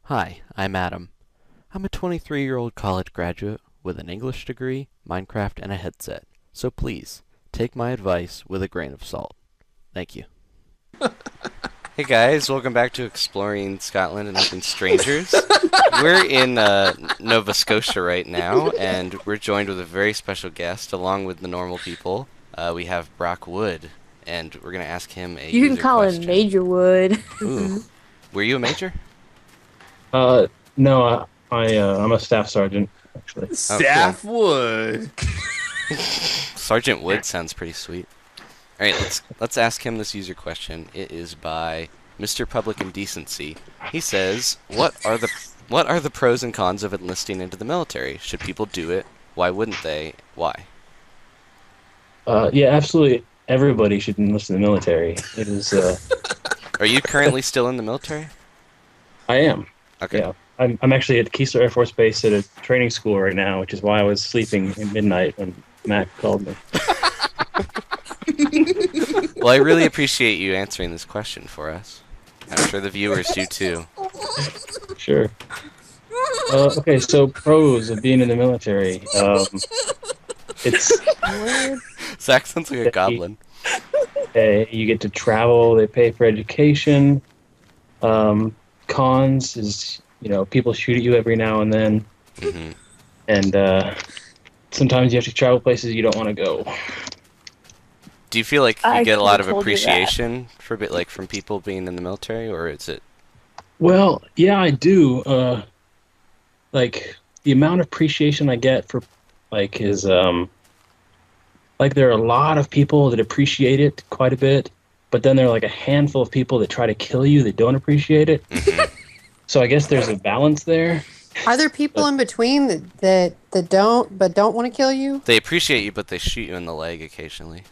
Hi, I'm Adam. I'm a 23-year-old college graduate with an English degree, Minecraft, and a headset. So please, take my advice with a grain of salt. Thank you. Hey guys, welcome back to Exploring Scotland and Meeting Strangers. We're in Nova Scotia right now, and we're joined with a very special guest, along with the normal people. We have Brock Wood, and we're going to ask him a You can user call question. him Major Wood. Ooh. Were you a major? No, I'm a staff sergeant, actually. Staff Wood. Sergeant Wood sounds pretty sweet. All right, let's ask him this user question. It is by Mr. Public Indecency. He says, "What are the pros and cons of enlisting into the military? Should people do it? Why wouldn't they? Why?" Yeah, absolutely. Everybody should enlist in the military. It is. Are you currently still in the military? I am. Okay. Yeah, I'm actually at Keesler Air Force Base at a training school right now, which is why I was sleeping at midnight when Matt called me. Well, I really appreciate you answering this question for us. I'm sure the viewers do too. Sure. Okay, so pros of being in the military. It's Zach sounds like a goblin. you get to travel. They pay for education. Cons is people shoot at you every now and then, and sometimes you have to travel places you don't want to go. Do you feel like you I get a lot of could've told you that. appreciation from people being in the military, or is it? Well, yeah, I do. Like the amount of appreciation I get for is there are a lot of people that appreciate it quite a bit, but then there are like a handful of people that try to kill you that don't appreciate it. So I guess there's a balance there. Are there people in between that don't want to kill you? They appreciate you, but they shoot you in the leg occasionally.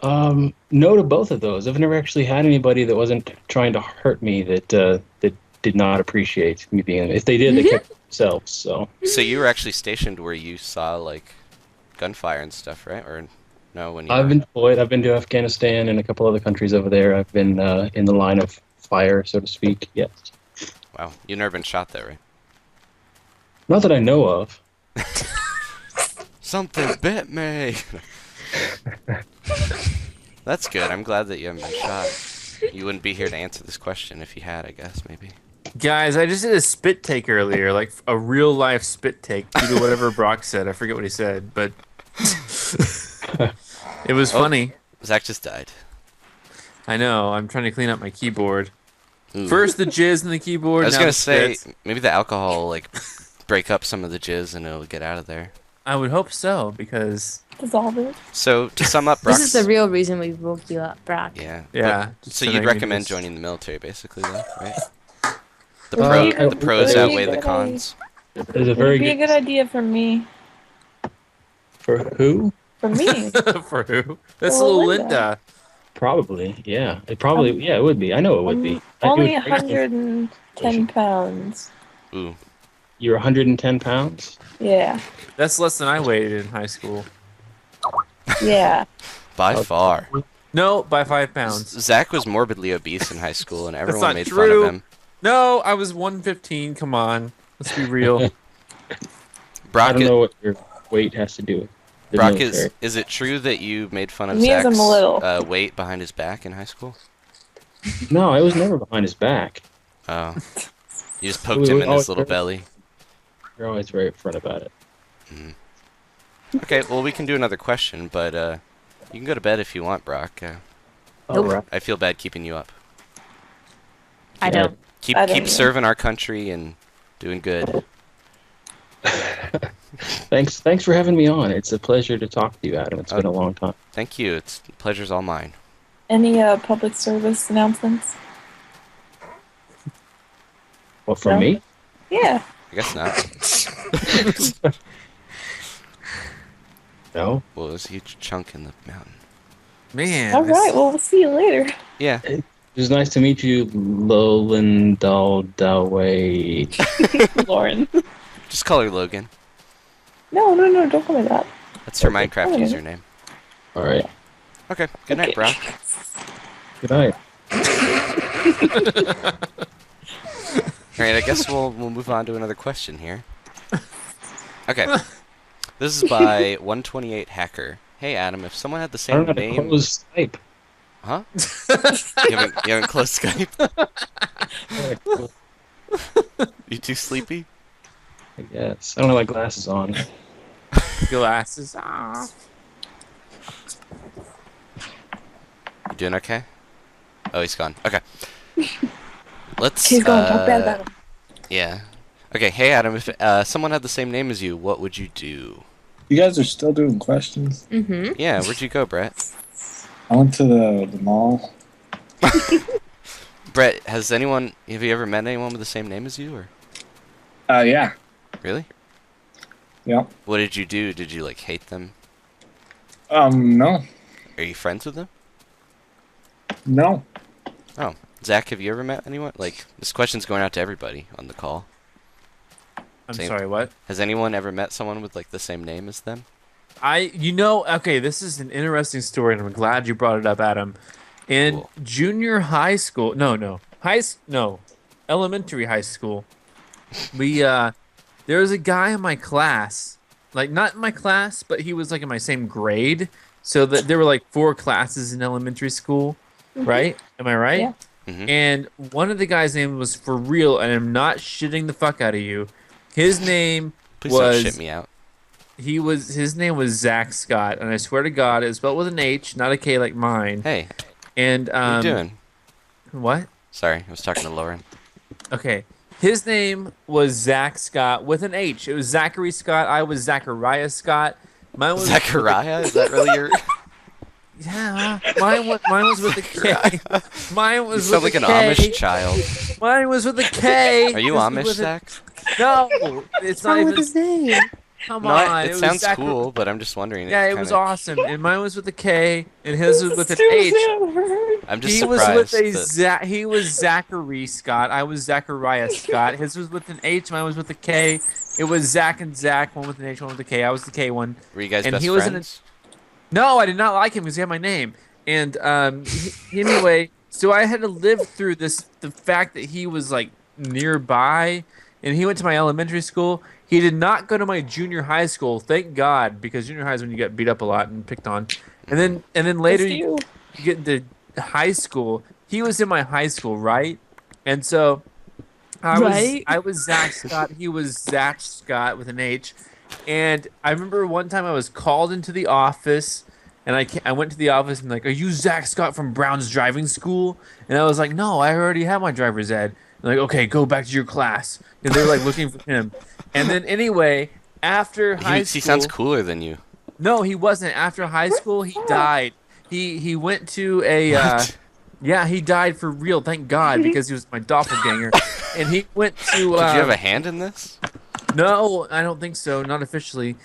No to both of those. I've never actually had anybody that wasn't trying to hurt me that did not appreciate me being. If they did, they kept it themselves. So you were actually stationed where you saw like gunfire and stuff, right? Or no? When you I've been deployed. I've been to Afghanistan and a couple other countries over there. I've been in the line of fire, so to speak. Yes. Wow, you've never been shot there, right? Not that I know of. Something bit me. That's good. I'm glad that you haven't been shot. You wouldn't be here to answer this question if you had, I guess, maybe. Guys, I just did a spit take earlier, like a real life spit take due to whatever Brock said. I forget what he said, but it was funny. Zach just died. I know. I'm trying to clean up my keyboard. Ooh. First the jizz in the keyboard. I was now gonna the say spit. maybe the alcohol will, like break up some of the jizz and it'll get out of there. I would hope so because Dissolve it. So to sum up, Brock's, This is the real reason we woke you up, Brock. yeah. yeah. But- just so so you'd that I can recommend just- joining the military, basically, though, right? The Well, pros it'd be a outweigh the good cons. There's a very It'd be a good idea for me. For who? For me. for who? That's Well, little Linda. Linda. Probably. Yeah. It probably. Yeah, it would be. I know it would be. Only I do- 110 pounds. Ooh. You're 110 pounds. Yeah. That's less than I weighed in high school. Yeah. By Okay. far. No, by 5 pounds. Zach was morbidly obese in high school, and everyone not made fun true. of him. No, I was 115. Come on, let's be real. I Brock, don't know what your weight has to do with the Brock military. is it true that you made fun of Me as Zach's I'm little. weight behind his back in high school? No, I was never behind his back. Oh. You just poked him in his little belly. You're always very upfront about it. Okay, well, we can do another question, but you can go to bed if you want, Brock. All right. I feel bad keeping you up. I don't. Keep I don't keep either. serving our country and doing good. Thanks for having me on. It's a pleasure to talk to you, Adam. It's been a long time. Thank you. It's pleasure's all mine. Any public service announcements? What, from No. me? Yeah. I guess not. No. Well, it was a huge chunk in the mountain. Man. All right. Well, we'll see you later. Yeah. It was nice to meet you, Lolindaldaway. Lauren. Just call her Logan. No, don't call me that. That's her Minecraft Okay. username. All right. Okay. Good night, Brock. Good night. right, I guess we'll move on to another question here. Okay. This is by 128 Hacker. Hey Adam, if someone had the I same don't know how to name, close Skype. huh? You haven't closed Skype? You too sleepy? I guess. I don't have my glasses on. Glasses off. You doing okay? Oh, he's gone. Okay. Let's. He's going to talk bad about him. Yeah. Okay. Hey Adam, if someone had the same name as you, what would you do? You guys are still doing questions? Mm-hmm. Yeah. Where'd you go, Brett? I went to the mall. Brett, have you ever met anyone with the same name as you, or? Yeah. Really? Yep. What did you do? Did you like hate them? No. Are you friends with them? No. Oh, Zach, have you ever met anyone? Like, this question's going out to everybody on the call. I'm Same. sorry, what? Has anyone ever met someone with like the same name as them? Okay, this is an interesting story, and I'm glad you brought it up, Adam. In Cool. junior high school, elementary high school, there was a guy in my class, like not in my class, but he was like in my same grade. So that there were like 4 classes in elementary school, right? Am I right? Yeah. Mm-hmm. And one of the guys' name was for real, and I'm not shitting the fuck out of you. His name Please was don't shit me out. his name was Zach Scott, and I swear to God, it's spelled with an H, not a K like mine. Hey, And what are you doing? What? Sorry, I was talking to Lauren. Okay. His name was Zach Scott with an H. It was Zachary Scott. I was Zachariah Scott. Mine was Zachariah? Is that really your? Yeah. Mine was with a K. Mine was You sound with like a an K. Amish child. Mine was with a K. Are you This is Amish, with a- Zach? No, it's What's not wrong even. with his name? Come No, on. it was sounds Zachar- cool, but I'm just wondering. Yeah, it's it was kinda- awesome. And mine was with a K, and his was with an H. I'm just He was surprised. with that- he was Zachary Scott. I was Zachariah Scott. His was with an H. Mine was with a K. It was Zach and Zach. One with an H. One with a K. I was the K one. Were you guys and best he was in friends? No, I did not like him because he had my name. And anyway, so I had to live through the fact that he was like nearby, and he went to my elementary school. He did not go to my junior high school, thank God, because junior high is when you get beat up a lot and picked on. And then later you get into high school. He was in my high school, right? And so I was Zach Scott. He was Zach Scott with an H. And I remember one time I was called into the office, and I went to the office and like, "Are you Zach Scott from Brown's driving school?" And I was like, "No, I already have my driver's ed." And like, "Okay, go back to your class." And they were like looking for him. And then anyway, after high school, He sounds cooler than you. no, he wasn't. After high school, he died. He went to a What? yeah, he died for real. Thank God, because he was my doppelganger. And he went to. Did you have a hand in this? No, I don't think so. Not officially.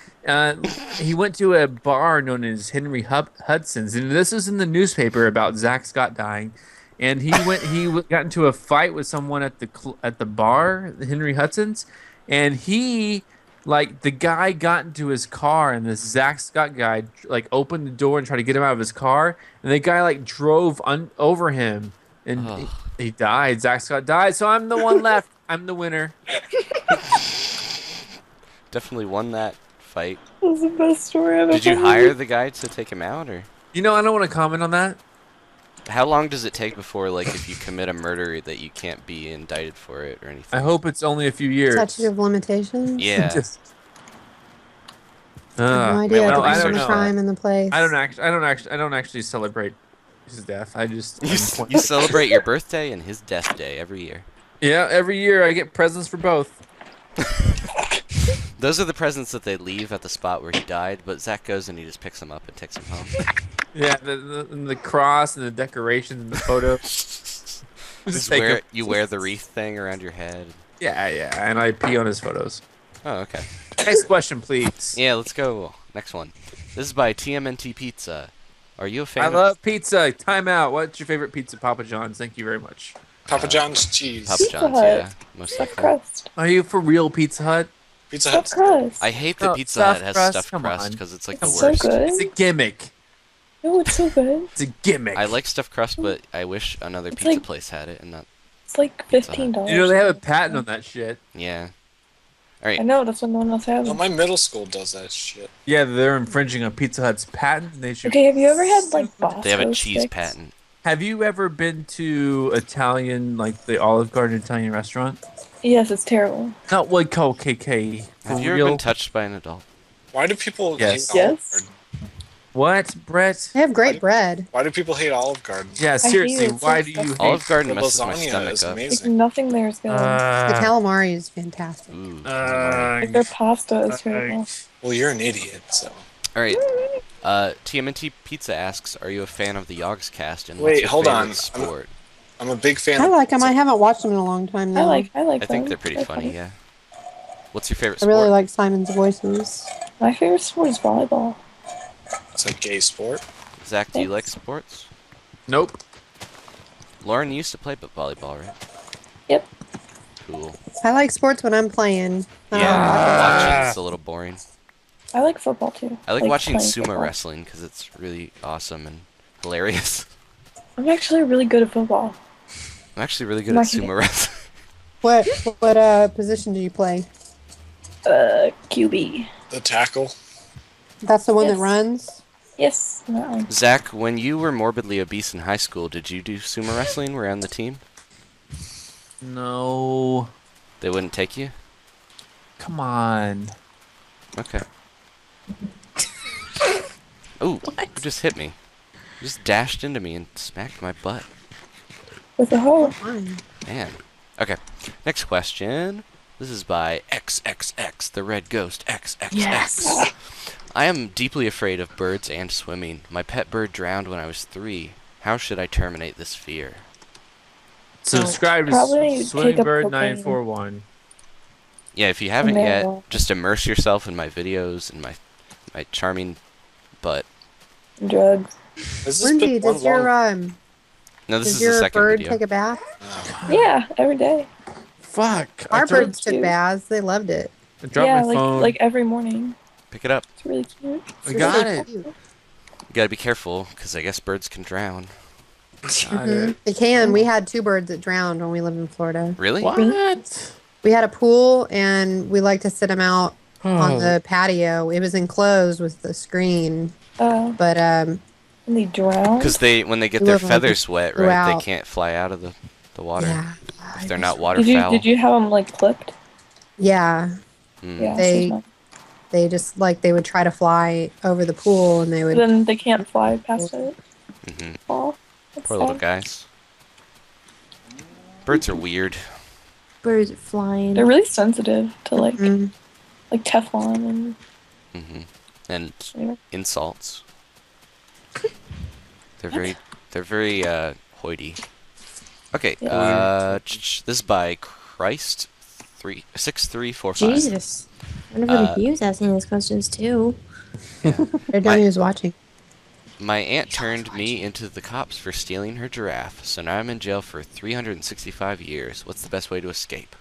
He went to a bar known as Henry Hudson's, and this was in the newspaper about Zach Scott dying. And he got into a fight with someone at the bar, the Henry Hudson's, and the guy got into his car, and this Zach Scott guy like opened the door and tried to get him out of his car, and the guy like drove over him, and he died. Zach Scott died, so I'm the one left. I'm the winner. Definitely won that fight. That was the best story I've ever Did you heard. hire the guy to take him out, or You know, I don't want to comment on that. how long does it take before, like, if you commit a murder, that you can't be indicted for it or anything? I hope it's only a few years. Statute of limitations? Yeah. Just, I have no idea. well, It I depends don't on the know. crime and the place. I don't actually celebrate his death. I just You celebrate your birthday and his death day every year. yeah, every year I get presents for both. Those are the presents that they leave at the spot where he died, but Zach goes and he just picks them up and takes them home. Yeah, the cross and the decorations and the photo. Just Just take wear, him. you wear the wreath thing around your head. Yeah, and I pee on his photos. Oh, okay. Next question, please. Yeah, let's go. Next one. This is by TMNT Pizza. Are you a fan I of love pizza. Time out. What's your favorite pizza, Papa John's? Thank you very much. Papa John's cheese. Papa Pizza John's? Hut. Yeah, most Stuffed definitely. crust. Are you for real, Pizza Hut? Pizza Stuffed Hut. crust. I hate that Oh, Pizza Hut stuffed has crust? stuffed Come crust on. because it's like It's the so worst. good. It's a gimmick. No, it's so good. It's a gimmick. I like stuffed crust, but I wish another It's pizza like- place had it and not. It's like $15. You know they have a patent on that shit. Yeah. All right. I know, that's what no one else has. No, my middle school does that shit. Yeah, they're infringing on Pizza Hut's patent. They should. Okay, have you ever had like Bosco They have a cheese sticks? patent. Have you ever been to Italian, like the Olive Garden Italian restaurant? Yes, it's terrible. Not like KK. Have you ever been touched by an adult? Why do people Yes. hate Olive Yes. Garden? What, Brett? They have great bread. Why do people hate Olive Garden? Yeah, hate seriously, it. It's why so do you disgusting. hate Olive Garden The messes my lasagna stomach is up. Like, amazing. nothing there is good. The calamari is fantastic. Ooh. Like, their pasta is terrible. Well, you're an idiot, so. All right. TMNT Pizza asks, "Are you a fan of the Yogscast? And Wait, what's your hold favorite on. sport?" I'm a big fan I of like them. pizza. I haven't watched them in a long time now. I like I think them. they're pretty funny. Yeah. What's your favorite I sport? really like Simon's voices. My favorite sport is volleyball. It's a gay sport. Zach, do you like sports? Nope. Lauren used to play volleyball, right? Yep. Cool. I like sports when I'm playing. Yeah, watching it's a little boring. I like football too. I like watching playing sumo football. wrestling because it's really awesome and hilarious. I'm actually really good at football. I'm actually really good at Lucky. sumo wrestling. What position do you play? QB. The tackle. That's the one that Yes. runs? Yes, that one. Zach, when you were morbidly obese in high school, did you do sumo wrestling? Were you on the team? No. They wouldn't take you? Come on. Okay. Ooh, you just hit me. You just dashed into me and smacked my butt. With a hoe. Fine. Man. Okay. Next question. This is by XXX, the Red Ghost XXX. Yes. I am deeply afraid of birds and swimming. My pet bird drowned when I was 3. How should I terminate this fear? Subscribe Probably to take Swimming up Bird cocaine. 941. Yeah, if you haven't there yet, you go. just immerse yourself in my videos and my charming butt. Drugs. Has this Lindsay, been one does your long- No, this does is the your second bird video. take a bath? Yeah, every day. Fuck. Our tried birds took to. baths. They loved it. I dropped Yeah, my phone. like every morning. Pick it up. It's really cute. I got So it. cute. You gotta be careful, because I guess birds can drown. Got it. They can. We had 2 birds that drowned when we lived in Florida. Really? What? We had a pool, and we like to sit them out on Oh. the patio. It was enclosed with the screen, but And they drown. Because when they get It their looked like feathers it wet, flew right, they out. can't fly out of the water. yeah, If they're not Did waterfowl. you have them like clipped? yeah. Mm. Yeah. They- so it's They just they would try to fly over the pool, and they not- would. Then they can't fly past it. Mhm. Oh, that's Poor little sad. guys. Birds are weird. Birds are flying. They're really sensitive to like Mm, Teflon and Hmm. And Yeah. insults. They're very hoity. Okay. Yeah. This is by Christ 6345. Jesus. I wonder if Uh, he was asking these questions too. I don't who's watching. My aunt turned me into the cops for stealing her giraffe, so now I'm in jail for 365 years. What's the best way to escape?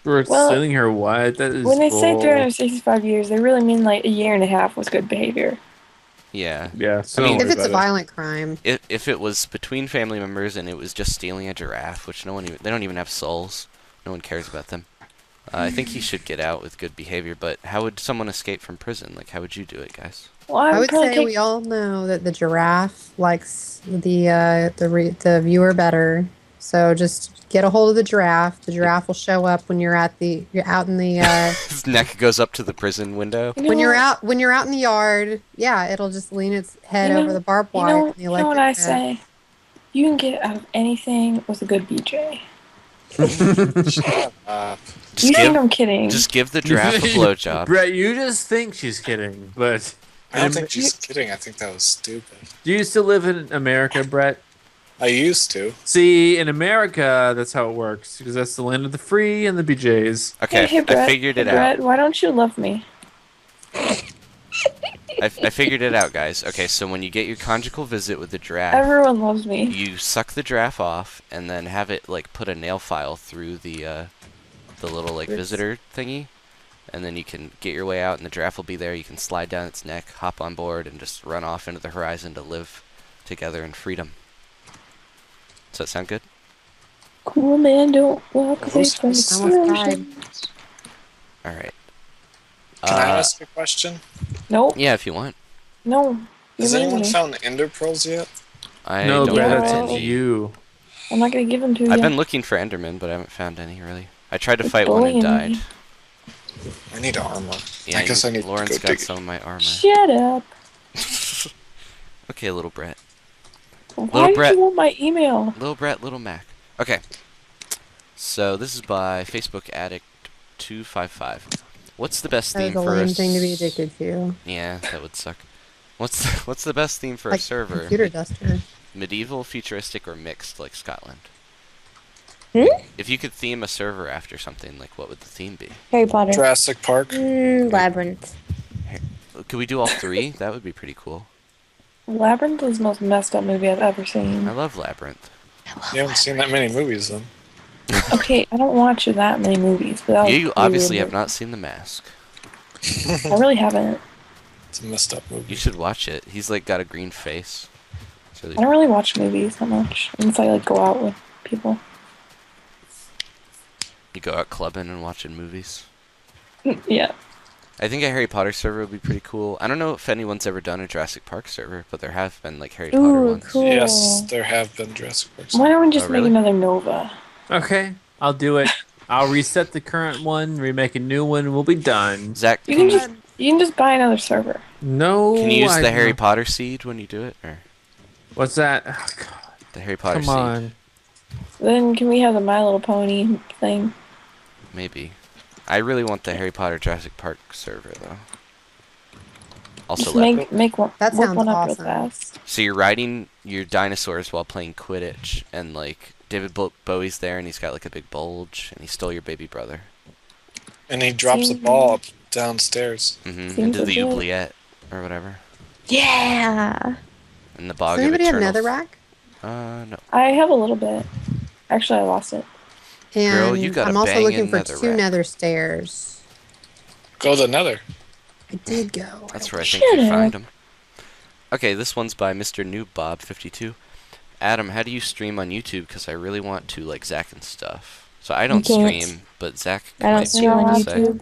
We're Well, stealing her what? That is When they say bull. 365 years, they really mean like a year and a half was good behavior. Yeah. Yeah, so I mean, don't If worry it's a about it. violent crime, If it was between family members and it was just stealing a giraffe, which they don't even have souls, no one cares about them. I think he should get out with good behavior. But how would someone escape from prison? Like, how would you do it, guys? Well, I would probably say take, we all know that the giraffe likes the viewer better. So just get a hold of the giraffe. The giraffe will show up when you're out in the His neck goes up to the prison window. you know when you're what? out in the yard. Yeah, it'll just lean its head You know- over the barbed You wire. know, and the you know what electric I fence. say? You can get out of anything with a good BJ. Shut up. You think I'm kidding? Just give the giraffe a blowjob. Brett, you just think she's kidding, but I don't think she's kidding. I think that was stupid. do you still live in America, Brett? I used to. See, in America, that's how it works because that's the land of the free and the BJs. Okay, Hey, Brett, I figured it Brett, out. why don't you love me? I figured it out, guys. Okay, so when you get your conjugal visit with the giraffe, Everyone loves me. you suck the giraffe off and then have it put a nail file through the little visitor thingy, and then you can get your way out and the giraffe will be there. You can slide down its neck, hop on board, and just run off into the horizon to live together in freedom. Does that sound good? Cool man, don't walk away Who's- from who's- I almost died. explosions. All right. Can I ask a question? Nope. Yeah, if you want. No. Has You're anyone mean to me. found ender pearls yet? I No, don't Brad, have that's Yeah. up to any. you. I'm not gonna give them to you. I've been looking for Enderman, but I haven't found any really. I tried to It's fight one and bullying died. me. I need armor. Yeah, I guess I need Lauren's to go got dig. some of my armor. Shut up. Okay, little Brett. Why did Brett. you want my email? Little Brett, little Mac. Okay. So this is by Facebook Addict 255. What's the best That theme is a for lame a thing to be addicted to. Yeah, that would suck. What's the best theme for a Like server? computer duster. Medieval, futuristic, or mixed, like Scotland? Hmm? If you could theme a server after something, like what would the theme be? Harry Potter. Jurassic Park. Labyrinth. Could we do all three? That would be pretty cool. Labyrinth is the most messed up movie I've ever I seen. love Labyrinth. You haven't seen that many movies then. Okay, I don't watch that many movies, but that was You really obviously weird. have not seen The Mask. I really haven't. It's a messed up movie. You should watch it. He's like got a green face. It's really I don't really watch movies that much unless I like go out with people. You go out clubbing and watching movies. Yeah. I think a Harry Potter server would be pretty cool. I don't know if anyone's ever done a Jurassic Park server, but there have been like Harry Potter Ooh, ones. cool. Yes, there have been Jurassic Park. Why don't we just Oh, really? make another Nova? Okay, I'll do it. I'll reset the current one, remake a new one, we'll be done. Zach, You can can just buy another server. No, you use I the Harry don't. Potter seed when you do it, or What's that? Oh, God, the Harry Potter come seed? on. Then can we have the My Little Pony thing? Maybe. I really want the Harry Potter Jurassic Park server though. Also, Just Lab- make one. That whip sounds one up real awesome. fast. so you're riding your dinosaurs while playing Quidditch, and like David Bowie's there, and he's got like a big bulge, and he stole your baby brother. And he drops a Seems- ball up downstairs. Seems Into the legit. oubliette or whatever, Yeah. in the Does bog of anybody have eternal. netherrack? No. I have a little bit. Actually, I lost it. And Girl, you got a I'm also looking banging for netherrack. 2 nether stairs. Go to the nether. I did go. That's where I think Shut you up. find them. Okay, this one's by Mr. NoobBob52. Adam, how do you stream on YouTube? Because I really want to, like Zach and stuff. So I don't can't. stream, but Zach I don't might be stream able on to say. YouTube.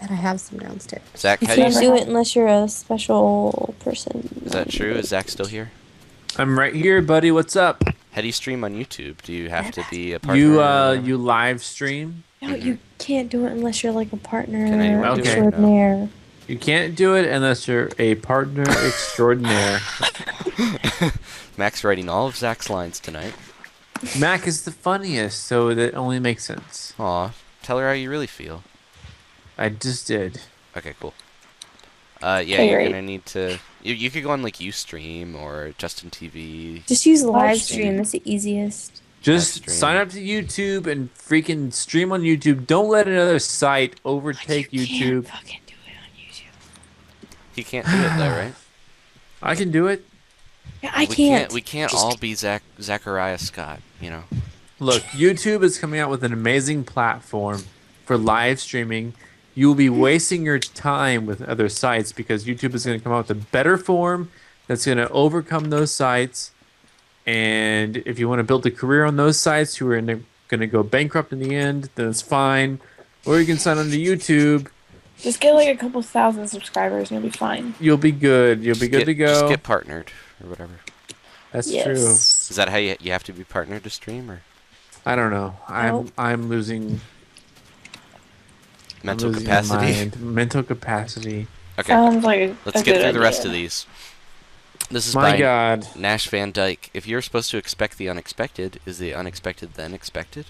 That I have some downstairs. Zach, You how do you? can't do it unless you're a special person. Is that true? Is Zach still here? I'm right here, buddy. What's up? How do you stream on YouTube? Do you have to be a partner? You live stream? No, you can't do it unless you're like a partner Can anyone do it? extraordinaire. You can't do it unless you're a partner extraordinaire. Mac's writing all of Zach's lines tonight. Mac is the funniest, so that only makes sense. Aw, tell her how you really feel. I just did. Okay, cool. Yeah, Okay, you're great. gonna need to. You could go on like Ustream or Justin TV. Just use live stream. stream. That's the easiest. Just stream. sign up to YouTube and freaking stream on YouTube. Don't let another site overtake YouTube. Can't fucking do it on YouTube. He can't do it though, right? I can do it. Yeah, I we can't. We can't all be Zachariah Scott, you know. Look, YouTube is coming out with an amazing platform for live streaming. You will be wasting your time with other sites because YouTube is going to come out with a better form that's going to overcome those sites. And if you want to build a career on those sites who are going to go bankrupt in the end, then it's fine. Or you can sign on to YouTube. Just get like a couple thousand subscribers and you'll be fine. You'll be good. You'll be good to go. Just get partnered or whatever. That's Yes. true. Is that how you have to be partnered to stream, or I don't know. I'm losing mental losing capacity? mental capacity. Okay, Sounds like a let's a get good through the rest idea. of these. This is My by God. Nash Van Dyke. If you're supposed to expect the unexpected, is the unexpected then expected?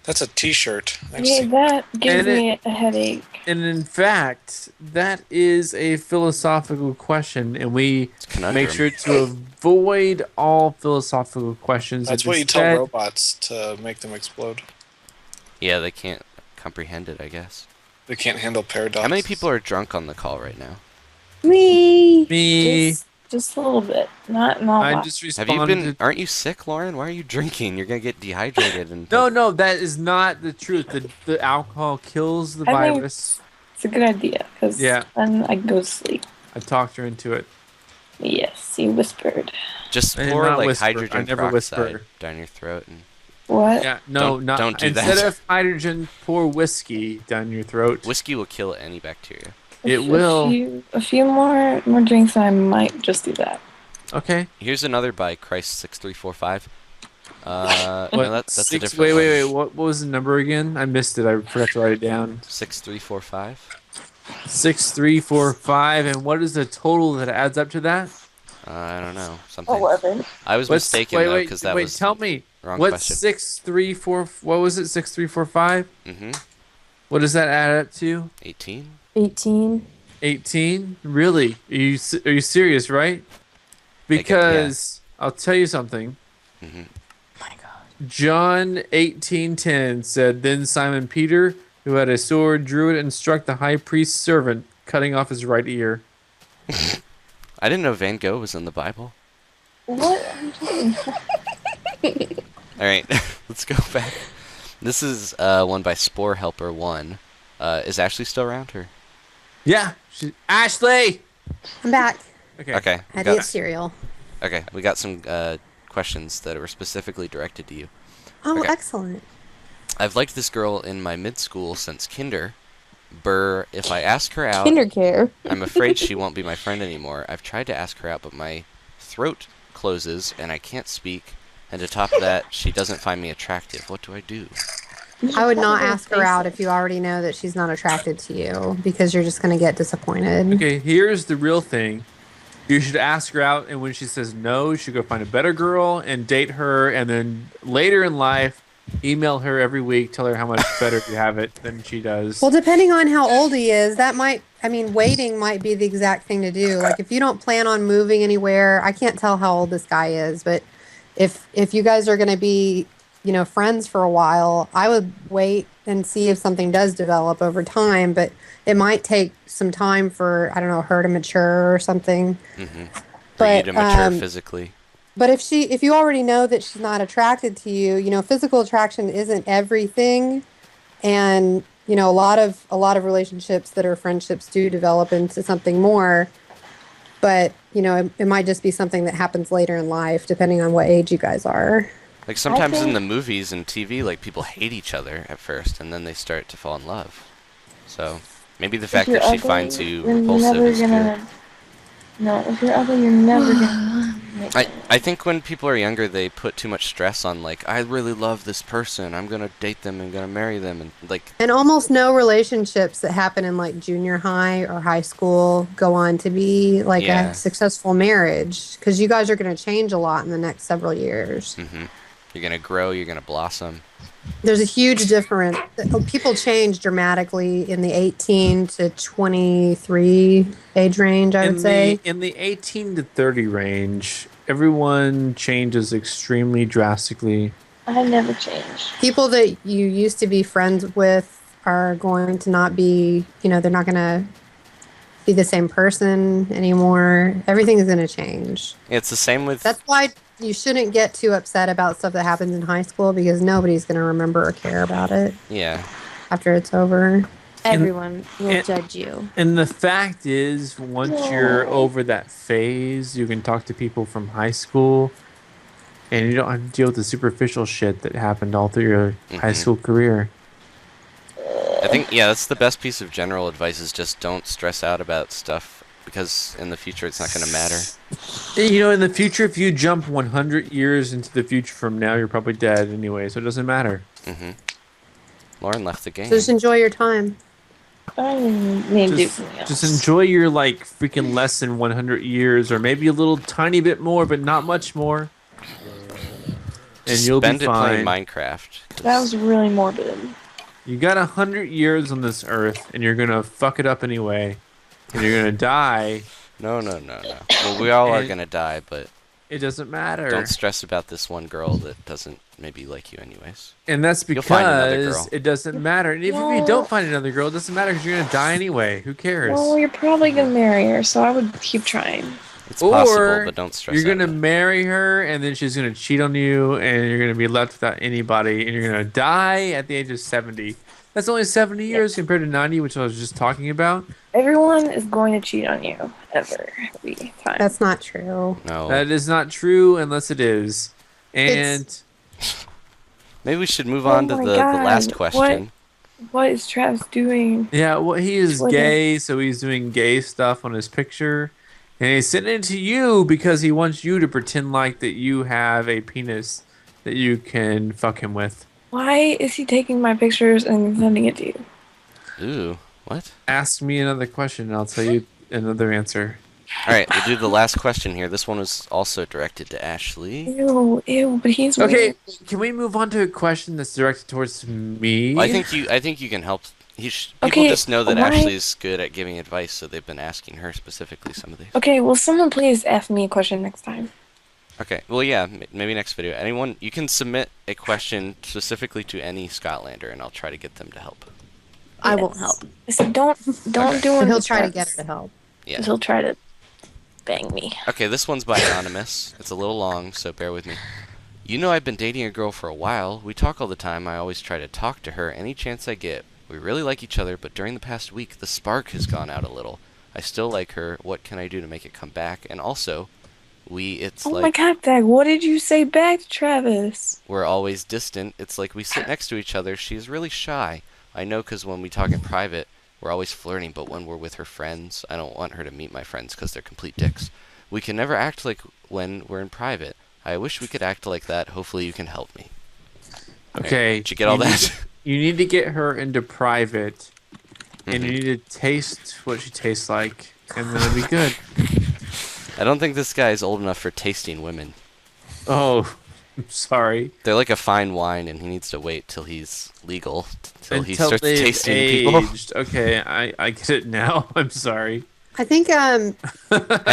That's a T-shirt. I've Yeah, seen- that gives And me a headache. And in fact, that is a philosophical question, and we Conundrum. make sure to avoid all philosophical questions. That's and what you tell instead- robots to make them explode. Yeah, they can't comprehend it, I guess. They can't handle paradox. How many people are drunk on the call right now? Me. Me. Just a little bit. Not a lot. I'm just Have you responding. been? Aren't you sick, Lauren? Why are you drinking? You're gonna get dehydrated and. No, that is not the truth. The alcohol kills the I think- virus. It's a good idea because Yeah. then I can go to sleep. I talked her into it. Yes, you whispered. Just I did pour not like whisper. I hydrogen never peroxide whisper. down your throat and. What? Yeah, no, Don't- not don't do instead that. of hydrogen, pour whiskey down your throat. Whiskey will kill any bacteria. It will. A few more drinks, I might just do that. Okay. Here's another by Christ6345. What? No, that's a Six, different wait. one. What was the number again? I missed it. I forgot to write it down. 6345. 6345. And what is the total that adds up to that? I don't know. Something. 11. I was mistaken though, because that was tell me. wrong What's question. 634? What was it? 6345. Mm-hmm. What does that add up to? 18. 18. 18? Really? Are you serious? Right? Because I'll tell you something. Mm-hmm. My God. John 18:10 said, "Then Simon Peter, who had a sword, drew it and struck the high priest's servant, cutting off his right ear." I didn't know Van Gogh was in the Bible. What? All right, let's go back. This is one by Spore Helper 1. Is Ashley still around her? Yeah. Ashley! I'm back. Okay. Okay. I had to eat cereal. Okay, we got some questions that were specifically directed to you. Oh, Okay. excellent. I've liked this girl in my mid-school since kinder. If I ask her out, Kindercare. I'm afraid she won't be my friend anymore. I've tried to ask her out, but my throat closes and I can't speak. And to top of that, she doesn't find me attractive. What do I do? I would not ask her out if you already know that she's not attracted to you, because you're just going to get disappointed. Okay, here's the real thing. You should ask her out, and when she says no, you should go find a better girl and date her, and then later in life, email her every week, tell her how much better you have it than she does. Well, depending on how old he is, waiting might be the exact thing to do. Like, if you don't plan on moving anywhere, I can't tell how old this guy is, but if you guys are going to be, friends for a while, I would wait and see if something does develop over time, but it might take some time for, I don't know, her to mature or something. Mm-hmm. For But, you to mature physically. But if you already know that she's not attracted to you, physical attraction isn't everything. And, a lot of relationships that are friendships do develop into something more. But, it might just be something that happens later in life, depending on what age you guys are. Like sometimes in the movies and TV, like people hate each other at first, and then they start to fall in love. So maybe the fact that she finds you repulsive is good. No, if you're ugly, you're never gonna. I think when people are younger, they put too much stress on, like, I really love this person, I'm gonna date them and gonna marry them, and like. And almost no relationships that happen in like junior high or high school go on to be like a successful marriage, because you guys are going to change a lot in the next several years. Mm-hmm. You're gonna grow, you're gonna blossom. There's a huge difference. People change dramatically in the 18 to 23 age range, I would say. In the 18 to 30 range, everyone changes extremely drastically. I never changed. People that you used to be friends with are going to not be, they're not going to be the same person anymore. Everything is going to change. It's the same with. That's why you shouldn't get too upset about stuff that happens in high school, because nobody's going to remember or care about it. Yeah. After it's over. Everyone will judge you. And the fact is, once you're over that phase, you can talk to people from high school, and you don't have to deal with the superficial shit that happened all through your high school career. I think, that's the best piece of general advice, is just don't stress out about stuff, because in the future it's not going to matter. In the future, if you jump 100 years into the future from now, you're probably dead anyway, so it doesn't matter. Mm-hmm. Lauren left the game. So just enjoy your time. I need to do something else. Just enjoy your, freaking less than 100 years, or maybe a little tiny bit more, but not much more. And you'll be fine. Spend it playing Minecraft. That was really morbid. You got 100 years on this earth, and you're gonna fuck it up anyway, and you're gonna die. No. Well, we all are gonna die, but it doesn't matter. Don't stress about this one girl that doesn't maybe like you anyways. And that's You'll find another because girl. it doesn't matter. And even if you don't find another girl, it doesn't matter, because you're gonna die anyway. Who cares? Well, you're probably gonna marry her, so I would keep trying. It's possible, Or but don't stress you're out gonna about it. marry her, and then she's gonna cheat on you, and you're gonna be left without anybody, and you're gonna die at the age of 70. That's only 70 years compared to 90, which I was just talking about. Everyone is going to cheat on you every time. That's not true. No. That is not true unless it is. And Maybe we should move Oh on to my the God, last question. What is Travis doing? Yeah, well, he is What gay, so he's doing gay stuff on his picture. And he's sending it to you because he wants you to pretend like that you have a penis that you can fuck him with. Why is he taking my pictures and sending it to you? Ooh, what? Ask me another question and I'll tell you another answer. All right, we'll do the last question here. This one was also directed to Ashley. Ew, but he's Okay, weird. can we move on to a question that's directed towards me? Well, I think you can help. People Okay, just know that why- Ashley's good at giving advice, so they've been asking her specifically some of these. Okay, will someone please ask me a question next time? Okay, well, yeah, maybe next video. Anyone, you can submit a question specifically to any Scotlander, and I'll try to get them to help. I won't help. I said don't do it. And he'll try to get her to help. Yeah. 'Cause he'll try to bang me. Okay, this one's by Anonymous. It's a little long, so bear with me. You know I've been dating a girl for a while. We talk all the time. I always try to talk to her any chance I get. We really like each other, but during the past week, the spark has gone out a little. I still like her. What can I do to make it come back? And also, it's Oh my like God, Dag, what did you say back to Travis? we're always distant. It's like we sit next to each other. She's really shy. I know because when we talk in private, we're always flirting, but when we're with her friends, I don't want her to meet my friends because they're complete dicks. We can never act like when we're in private. I wish we could act like that. Hopefully you can help me. Okay. Did you get all that? You need to get her into private, and Mhm. you need to taste what she tastes like, and then it'll be good. I don't think this guy is old enough for tasting women. Oh, I'm sorry. They're like a fine wine, and he needs to wait till he's legal, till he Until starts they've tasting people. aged. Okay, I get it now. I'm sorry. I think How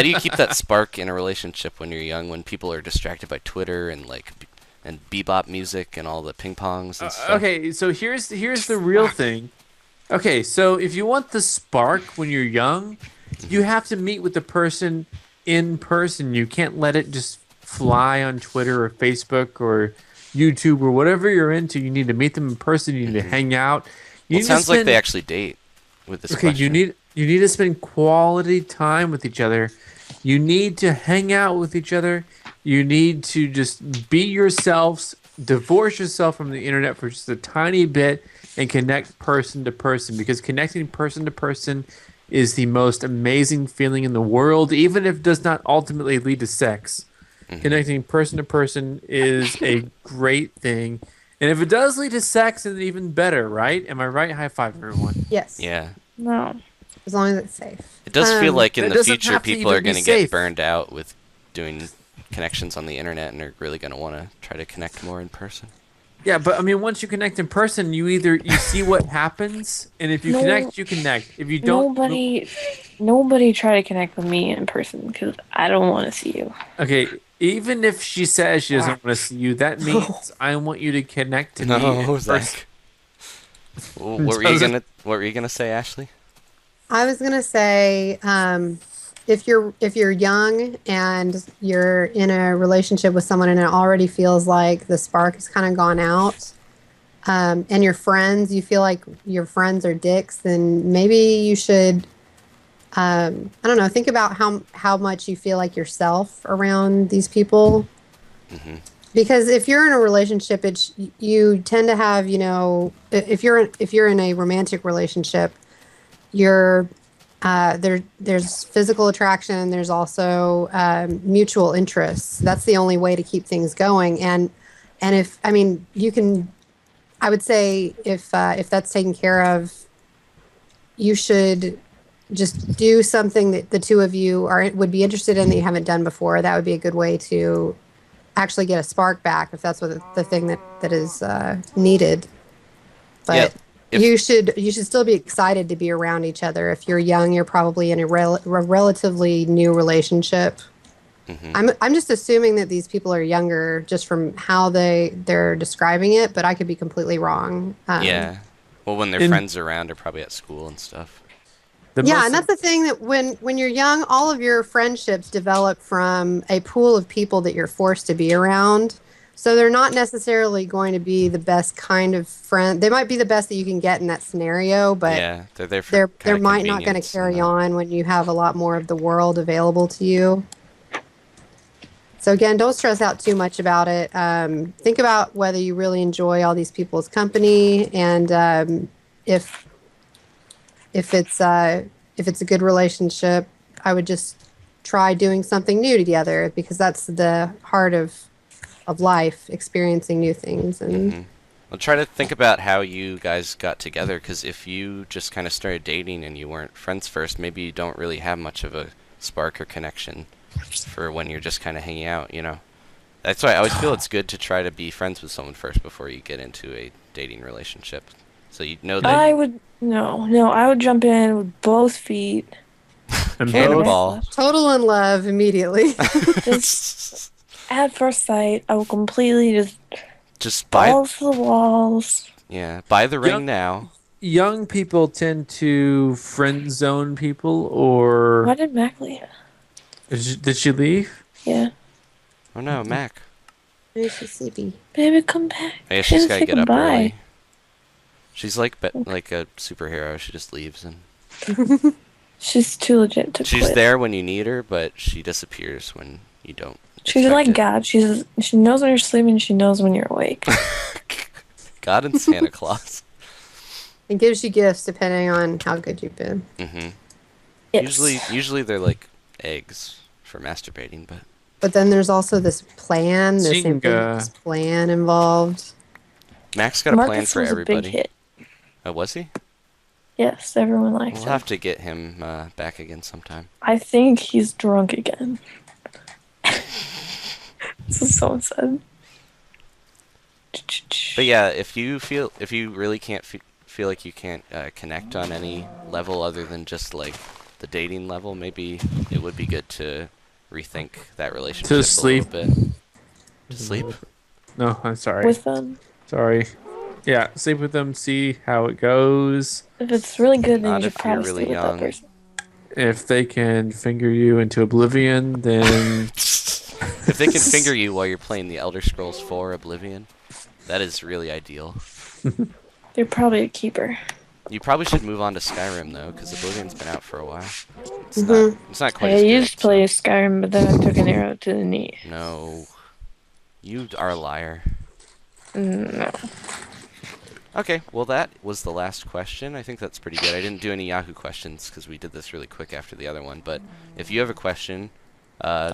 do you keep that spark in a relationship when you're young, when people are distracted by Twitter and and bebop music and all the ping pongs and stuff? Okay, so here's the real thing. Okay, so if you want the spark when you're young, you have to meet with the person in person. You can't let it just fly on Twitter or Facebook or YouTube or whatever you're into. You need to meet them in person. You need to hang out. You Well, it need to sounds like spend- they actually date with this Okay, question. you need to spend quality time with each other. You need to hang out with each other. You need to just be yourselves, divorce yourself from the internet for just a tiny bit, and connect person to person, because connecting person to person is the most amazing feeling in the world, even if it does not ultimately lead to sex. Connecting person to person is a great thing. And if it does lead to sex, then even better, right? Am I right? High five, everyone. yes, Yeah. No. as long as it's safe. It does feel like in it the doesn't future have to people even are be going to get safe. burned out with doing connections on the internet, and they're really going to want to try to connect more in person. Yeah, but I mean, once you connect in person, you see what happens, and if you No. connect, you connect. If you don't, Nobody try to connect with me in person because I don't want to see you. okay. Even if she says she doesn't want to see you, that means I want you to connect to me. in No, person. Zach. What were you gonna say, Ashley? I was gonna say, if you're young and you're in a relationship with someone and it already feels like the spark has kind of gone out, and your friends, you feel like your friends are dicks, then maybe you should, I don't know, think about how much you feel like yourself around these people. Mm-hmm. Because if you're in a relationship, you tend to have, if you're in a romantic relationship, there's physical attraction. There's also mutual interests. That's the only way to keep things going. And if you can, I would say if that's taken care of, you should just do something that the two of you would be interested in that you haven't done before. That would be a good way to actually get a spark back if that's what the thing that is needed. But you should still be excited to be around each other. If you're young, you're probably in a relatively new relationship. Mm-hmm. I'm just assuming that these people are younger just from how they're describing it, but I could be completely wrong. Yeah. Well, when their friends are around, are probably at school and stuff. And that's the thing, that when you're young, all of your friendships develop from a pool of people that you're forced to be around. So they're not necessarily going to be the best kind of friend. They might be the best that you can get in that scenario, but yeah, they're there for they're might not going to carry on when you have a lot more of the world available to you. So again, don't stress out too much about it. Think about whether you really enjoy all these people's company, and if it's a good relationship, I would just try doing something new together, because that's the heart of life, experiencing new things. And Well, try to think about how you guys got together, because if you just kind of started dating and you weren't friends first, maybe you don't really have much of a spark or connection for when you're just kind of hanging out, you know? That's why I always feel it's good to try to be friends with someone first before you get into a dating relationship. So you know that... I would I would jump in with both feet. And Cannonball. total in love immediately. Just at first sight, I will completely Just buy... balls to the walls. Yeah, buy the ring Yep. now. Young people tend to friend zone people, or Why did Mac leave? did she leave? Yeah. Oh no, Mac. Maybe she's sleepy. Baby, come back. Yeah, She she's didn't gotta say get up goodbye. early. She's like a superhero. She just leaves and She's too legit to she's quit. there when you need her, but she disappears when you don't. She's expect like it. God. She knows when you're sleeping. She knows when you're awake. God and Santa Claus. It gives you gifts depending on how good you've been. Mm-hmm. Yes. Usually they're like eggs for masturbating, but But then there's also this plan, this Jenga. ambiguous plan involved. Mac's got a plan Marcus for was everybody. a big hit. Oh, was he? Yes, everyone likes We'll him. have to get him back again sometime. I think he's drunk again. This is so sad. But yeah, if you really can't feel like you can't connect on any level other than just like the dating level, maybe it would be good to rethink that relationship a sleep. little bit. To sleep? No, I'm sorry. With them, Sorry. Yeah, sleep with them, see how it goes. if it's really good, then Not you if should you're probably really sleep with young. that person. If they can finger you into oblivion, then If they can finger you while you're playing the Elder Scrolls 4 Oblivion, that is really ideal. They're probably a keeper. You probably should move on to Skyrim though, because Oblivion's been out for a while. It's not quite I as good, used to play so- Skyrim, but then I took an arrow to the knee. No. You are a liar. No. Okay, well that was the last question. I think that's pretty good. I didn't do any Yahoo questions because we did this really quick after the other one. But if you have a question,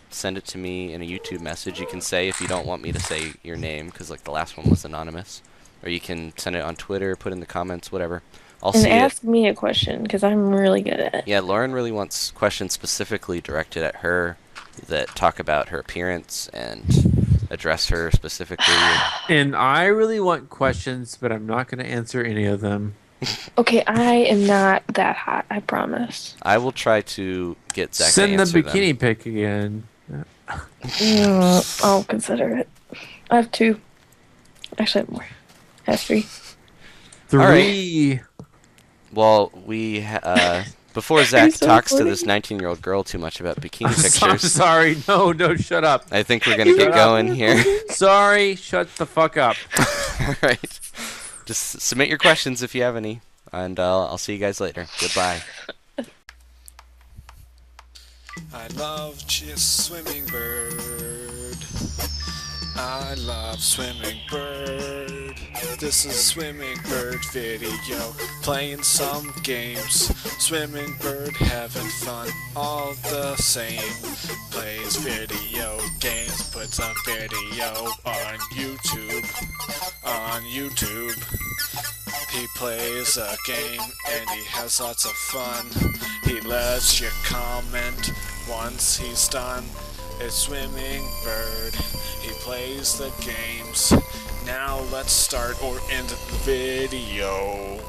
send it to me in a YouTube message. You can say if you don't want me to say your name, because like the last one was anonymous. Or you can send it on Twitter, put in the comments, whatever. I'll And see ask it. me a question, because I'm really good at it. Yeah, Lauren really wants questions specifically directed at her that talk about her appearance and address her specifically. and I really want questions, but I'm not going to answer any of them. Okay, I am not that hot, I promise. I will try to get Zach to Send the answer bikini them. pic again. I'll consider it. I have 2. Actually, I have more. I have 3. 3. Well, before Zach so talks to funny. this 19-year-old girl too much about bikini I'm pictures, sorry. No, shut up. I think we're gonna get going here. Sorry, shut the fuck up. All right, just submit your questions if you have any, and I'll see you guys later. Goodbye. I love just swimming bird. I love swimming bird. This is swimming bird video, playing some games. Swimming bird having fun all the same. Plays video games, puts a video on YouTube. On YouTube. He plays a game and he has lots of fun. He lets you comment once he's done. It's Swimming Bird. He plays the games. Now let's start or end the video.